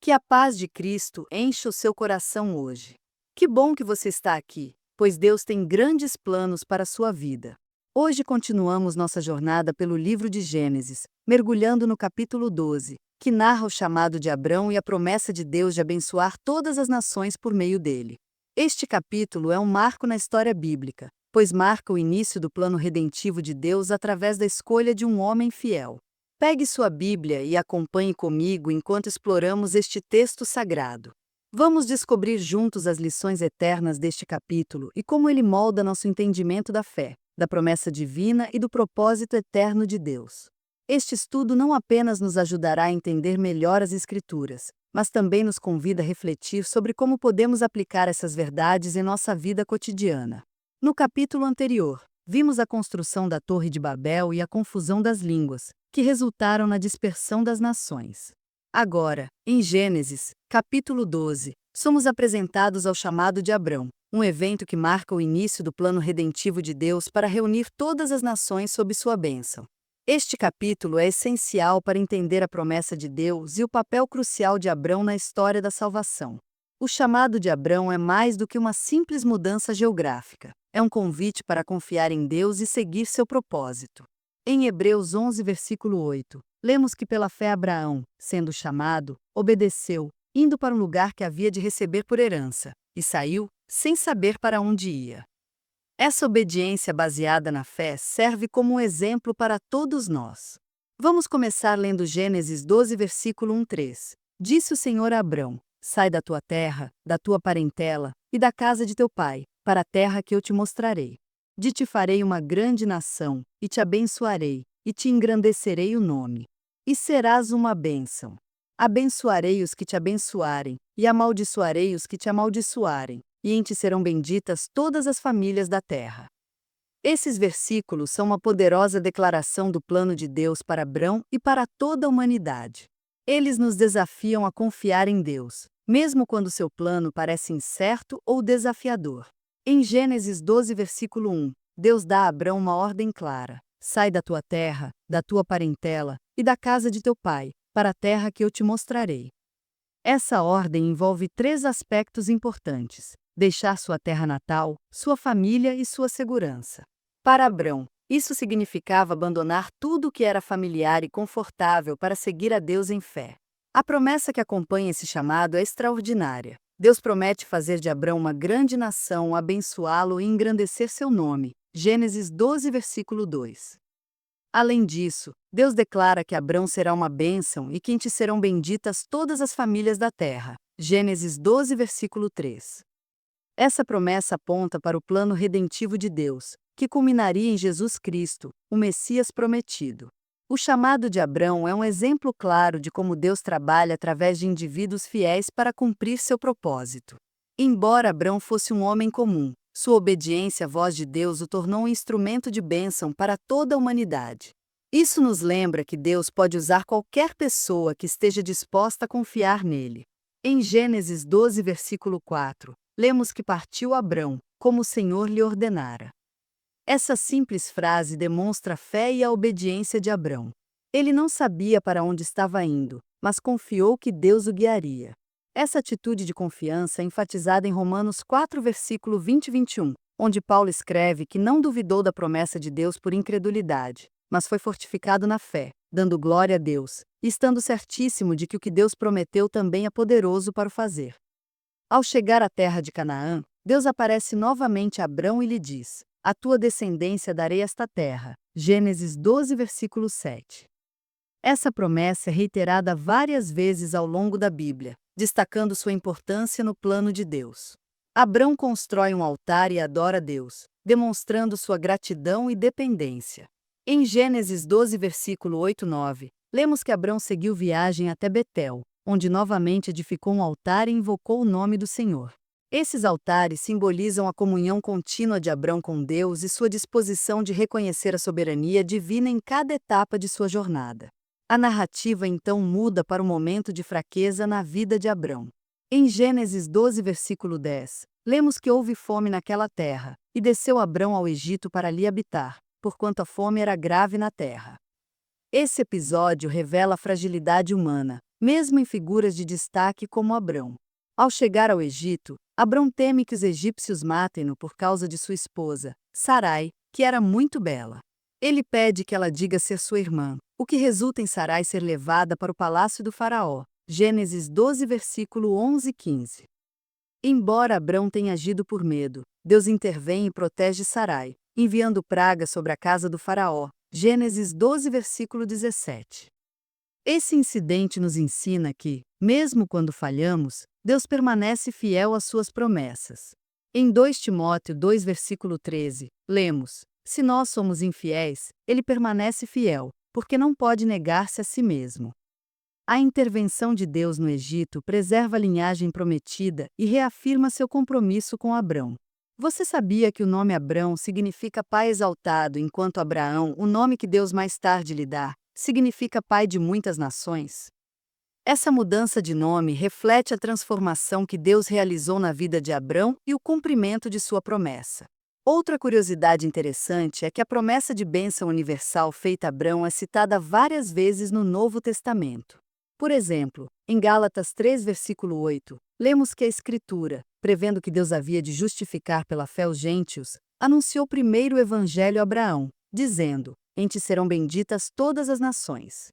Que a paz de Cristo encha o seu coração hoje. Que bom que você está aqui, pois Deus tem grandes planos para a sua vida. Hoje continuamos nossa jornada pelo livro de Gênesis, mergulhando no capítulo 12, que narra o chamado de Abrão e a promessa de Deus de abençoar todas as nações por meio dele. Este capítulo é um marco na história bíblica, pois marca o início do plano redentivo de Deus através da escolha de um homem fiel. Pegue sua Bíblia e acompanhe comigo enquanto exploramos este texto sagrado. Vamos descobrir juntos as lições eternas deste capítulo e como ele molda nosso entendimento da fé, da promessa divina e do propósito eterno de Deus. Este estudo não apenas nos ajudará a entender melhor as Escrituras, mas também nos convida a refletir sobre como podemos aplicar essas verdades em nossa vida cotidiana. No capítulo anterior, vimos a construção da Torre de Babel e a confusão das línguas, que resultaram na dispersão das nações. Agora, em Gênesis, capítulo 12, somos apresentados ao chamado de Abrão, um evento que marca o início do plano redentivo de Deus para reunir todas as nações sob sua bênção. Este capítulo é essencial para entender a promessa de Deus e o papel crucial de Abrão na história da salvação. O chamado de Abrão é mais do que uma simples mudança geográfica. É um convite para confiar em Deus e seguir seu propósito. Em Hebreus 11, versículo 8, lemos que pela fé Abraão, sendo chamado, obedeceu, indo para um lugar que havia de receber por herança, e saiu, sem saber para onde ia. Essa obediência baseada na fé serve como um exemplo para todos nós. Vamos começar lendo Gênesis 12, versículo 1-3. Disse o Senhor a Abrão: sai da tua terra, da tua parentela e da casa de teu pai, para a terra que eu te mostrarei. De ti farei uma grande nação, e te abençoarei, e te engrandecerei o nome. E serás uma bênção. Abençoarei os que te abençoarem, e amaldiçoarei os que te amaldiçoarem, e em ti serão benditas todas as famílias da terra. Esses versículos são uma poderosa declaração do plano de Deus para Abrão e para toda a humanidade. Eles nos desafiam a confiar em Deus, mesmo quando seu plano parece incerto ou desafiador. Em Gênesis 12, versículo 1, Deus dá a Abrão uma ordem clara: sai da tua terra, da tua parentela e da casa de teu pai, para a terra que eu te mostrarei. Essa ordem envolve 3 aspectos importantes: deixar sua terra natal, sua família e sua segurança. Para Abrão, isso significava abandonar tudo o que era familiar e confortável para seguir a Deus em fé. A promessa que acompanha esse chamado é extraordinária. Deus promete fazer de Abrão uma grande nação, abençoá-lo e engrandecer seu nome. Gênesis 12, versículo 2. Além disso, Deus declara que Abrão será uma bênção e que em ti serão benditas todas as famílias da terra. Gênesis 12, versículo 3. Essa promessa aponta para o plano redentivo de Deus, que culminaria em Jesus Cristo, o Messias prometido. O chamado de Abrão é um exemplo claro de como Deus trabalha através de indivíduos fiéis para cumprir seu propósito. Embora Abrão fosse um homem comum, sua obediência à voz de Deus o tornou um instrumento de bênção para toda a humanidade. Isso nos lembra que Deus pode usar qualquer pessoa que esteja disposta a confiar nele. Em Gênesis 12, versículo 4, lemos que partiu Abrão, como o Senhor lhe ordenara. Essa simples frase demonstra a fé e a obediência de Abrão. Ele não sabia para onde estava indo, mas confiou que Deus o guiaria. Essa atitude de confiança é enfatizada em Romanos 4, versículo 20 e 21, onde Paulo escreve que não duvidou da promessa de Deus por incredulidade, mas foi fortificado na fé, dando glória a Deus, e estando certíssimo de que o que Deus prometeu também é poderoso para o fazer. Ao chegar à terra de Canaã, Deus aparece novamente a Abrão e lhe diz: a tua descendência darei esta terra. Gênesis 12, versículo 7. Essa promessa é reiterada várias vezes ao longo da Bíblia, destacando sua importância no plano de Deus. Abrão constrói um altar e adora a Deus, demonstrando sua gratidão e dependência. Em Gênesis 12, versículo 8-9, lemos que Abrão seguiu viagem até Betel, onde novamente edificou um altar e invocou o nome do Senhor. Esses altares simbolizam a comunhão contínua de Abrão com Deus e sua disposição de reconhecer a soberania divina em cada etapa de sua jornada. A narrativa então muda para um momento de fraqueza na vida de Abrão. Em Gênesis 12, versículo 10, lemos que houve fome naquela terra, e desceu Abrão ao Egito para ali habitar, porquanto a fome era grave na terra. Esse episódio revela a fragilidade humana, mesmo em figuras de destaque como Abrão. Ao chegar ao Egito, Abrão teme que os egípcios matem-no por causa de sua esposa, Sarai, que era muito bela. Ele pede que ela diga ser sua irmã, o que resulta em Sarai ser levada para o palácio do faraó. Gênesis 12, versículo 11 e 15. Embora Abrão tenha agido por medo, Deus intervém e protege Sarai, enviando praga sobre a casa do faraó. Gênesis 12, versículo 17. Esse incidente nos ensina que, mesmo quando falhamos, Deus permanece fiel às suas promessas. Em 2 Timóteo 2, versículo 13, lemos: Se nós somos infiéis, ele permanece fiel, porque não pode negar-se a si mesmo. A intervenção de Deus no Egito preserva a linhagem prometida e reafirma seu compromisso com Abrão. Você sabia que o nome Abrão significa pai exaltado, enquanto Abraão, o nome que Deus mais tarde lhe dá, significa pai de muitas nações? Essa mudança de nome reflete a transformação que Deus realizou na vida de Abrão e o cumprimento de sua promessa. Outra curiosidade interessante é que a promessa de bênção universal feita a Abrão é citada várias vezes no Novo Testamento. Por exemplo, em Gálatas 3, versículo 8, lemos que a Escritura, prevendo que Deus havia de justificar pela fé os gentios, anunciou primeiro o Evangelho a Abraão, dizendo: Em ti serão benditas todas as nações.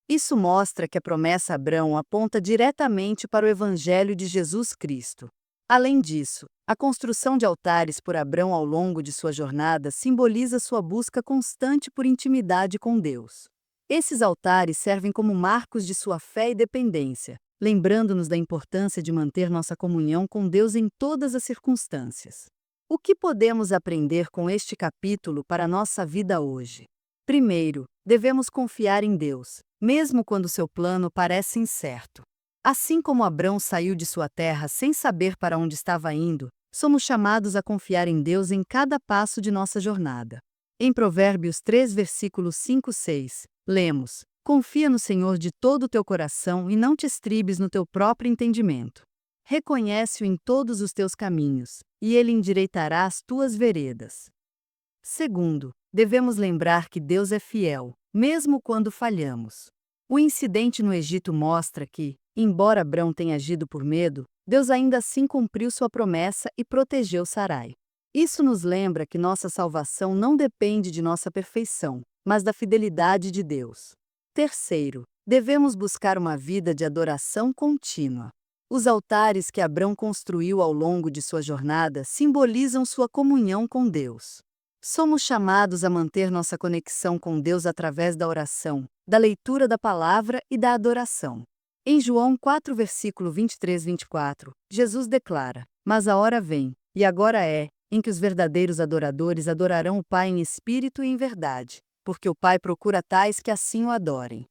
Isso mostra que a promessa a Abrão aponta diretamente para o Evangelho de Jesus Cristo. Além disso, a construção de altares por Abrão ao longo de sua jornada simboliza sua busca constante por intimidade com Deus. Esses altares servem como marcos de sua fé e dependência, lembrando-nos da importância de manter nossa comunhão com Deus em todas as circunstâncias. O que podemos aprender com este capítulo para a nossa vida hoje? Primeiro, devemos confiar em Deus, mesmo quando seu plano parece incerto. Assim como Abrão saiu de sua terra sem saber para onde estava indo, somos chamados a confiar em Deus em cada passo de nossa jornada. Em Provérbios 3, versículos 5 e 6, lemos: Confia no Senhor de todo o teu coração e não te estribes no teu próprio entendimento. Reconhece-o em todos os teus caminhos, e ele endireitará as tuas veredas. Segundo, devemos lembrar que Deus é fiel, mesmo quando falhamos. O incidente no Egito mostra que, embora Abrão tenha agido por medo, Deus ainda assim cumpriu sua promessa e protegeu Sarai. Isso nos lembra que nossa salvação não depende de nossa perfeição, mas da fidelidade de Deus. Terceiro, devemos buscar uma vida de adoração contínua. Os altares que Abrão construiu ao longo de sua jornada simbolizam sua comunhão com Deus. Somos chamados a manter nossa conexão com Deus através da oração, da leitura da palavra e da adoração. Em João 4, versículo 23-24, Jesus declara: Mas a hora vem, e agora é, em que os verdadeiros adoradores adorarão o Pai em espírito e em verdade, porque o Pai procura tais que assim o adorem.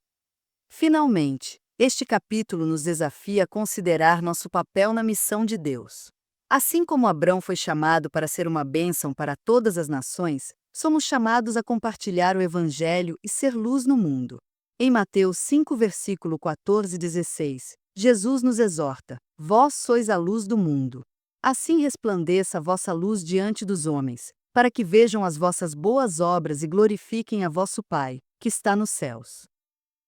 Finalmente, este capítulo nos desafia a considerar nosso papel na missão de Deus. Assim como Abrão foi chamado para ser uma bênção para todas as nações, somos chamados a compartilhar o Evangelho e ser luz no mundo. Em Mateus 5, versículo 14 e 16, Jesus nos exorta: Vós sois a luz do mundo. Assim resplandeça a vossa luz diante dos homens, para que vejam as vossas boas obras e glorifiquem a vosso Pai, que está nos céus.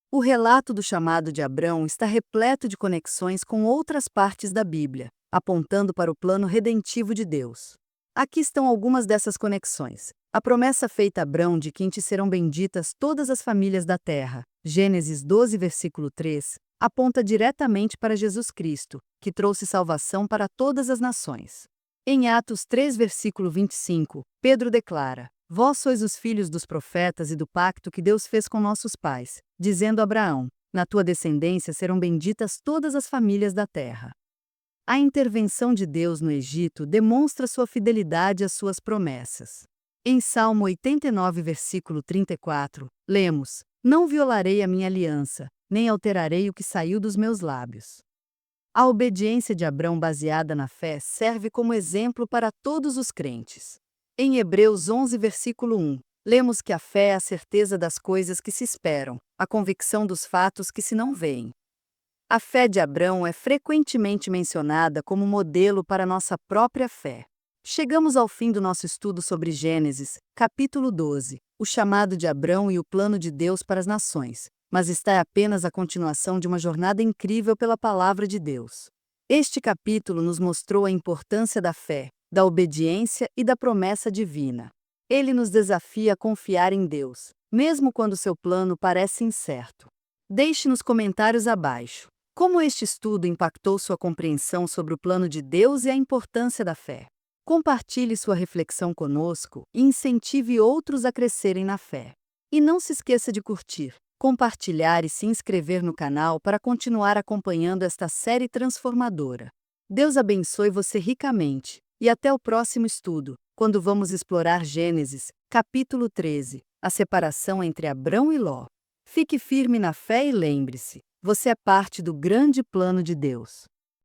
O relato do chamado de Abrão está repleto de conexões com outras partes da Bíblia, apontando para o plano redentivo de Deus. Aqui estão algumas dessas conexões. A promessa feita a Abrão de que em ti serão benditas todas as famílias da terra, Gênesis 12, versículo 3, aponta diretamente para Jesus Cristo, que trouxe salvação para todas as nações. Em Atos 3, versículo 25, Pedro declara: Vós sois os filhos dos profetas e do pacto que Deus fez com nossos pais, dizendo a Abraão: Na tua descendência serão benditas todas as famílias da terra. A intervenção de Deus no Egito demonstra sua fidelidade às suas promessas. Em Salmo 89, versículo 34, lemos: Não violarei a minha aliança, nem alterarei o que saiu dos meus lábios. A obediência de Abrão baseada na fé serve como exemplo para todos os crentes. Em Hebreus 11, versículo 1, lemos que a fé é a certeza das coisas que se esperam, a convicção dos fatos que se não veem. A fé de Abrão é frequentemente mencionada como modelo para nossa própria fé. Chegamos ao fim do nosso estudo sobre Gênesis, capítulo 12, o chamado de Abrão e o plano de Deus para as nações. mas está apenas a continuação de uma jornada incrível pela palavra de Deus. Este capítulo nos mostrou a importância da fé, da obediência e da promessa divina. Ele nos desafia a confiar em Deus, mesmo quando seu plano parece incerto. Deixe nos comentários abaixo como este estudo impactou sua compreensão sobre o plano de Deus e a importância da fé. Compartilhe sua reflexão conosco e incentive outros a crescerem na fé. E não se esqueça de curtir, compartilhar e se inscrever no canal para continuar acompanhando esta série transformadora. Deus abençoe você ricamente e até o próximo estudo, quando vamos explorar Gênesis, capítulo 13, a separação entre Abrão e Ló. Fique firme na fé e lembre-se, você é parte do grande plano de Deus.